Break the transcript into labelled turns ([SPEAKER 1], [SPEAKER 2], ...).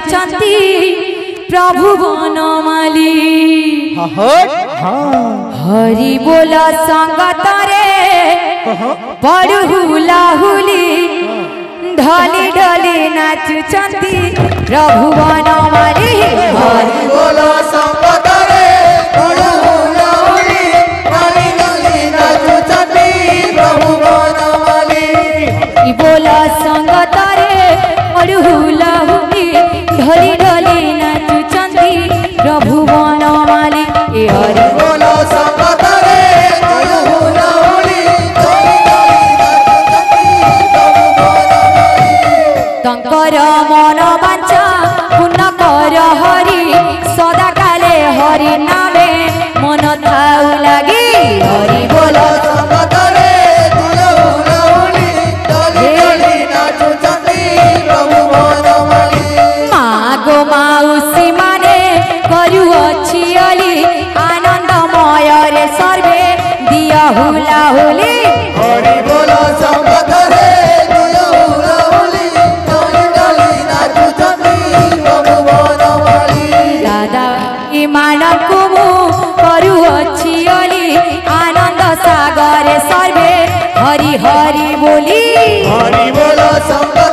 [SPEAKER 1] नाचुचंती प्रभु बनमाली हरि बोल संगत रे बड़ हुलाहुली ढली ढली नाचुचंती प्रभु बनमाली
[SPEAKER 2] हरि बोल संगत रे बड़ हुलाहुली ढली ढली नाचुचंती प्रभु बनमाली
[SPEAKER 1] बोल संगत रे बड़ हुलाहुली ढली ढली नाचुचंती प्रभु बनमाली हरि
[SPEAKER 2] बोल संगत रे बड़ हुलाहुली ढली ढली नाचुचंती प्रभु बनमाली
[SPEAKER 1] तंकर मन बांचा पूर्ण कर हरि सदा काले हरि नामे मन थाउ लागी हरि बोल
[SPEAKER 2] संगत रे बड़ हुलाहुली ढली ढली नाचुचंती प्रभु बनमाली
[SPEAKER 1] मागो माउसी माने करुअछि अली आनंदमय रे सर्वे दिया हुलाहुली
[SPEAKER 2] हरि बोल संगत रे बड़ हुलाहुली ढली ढली नाचुचंती प्रभु बनमाली
[SPEAKER 1] दादा इमान कुमु करुअछि अली आनंद सागर सर्वे हरि हरि बोली
[SPEAKER 2] हरि बोल संगत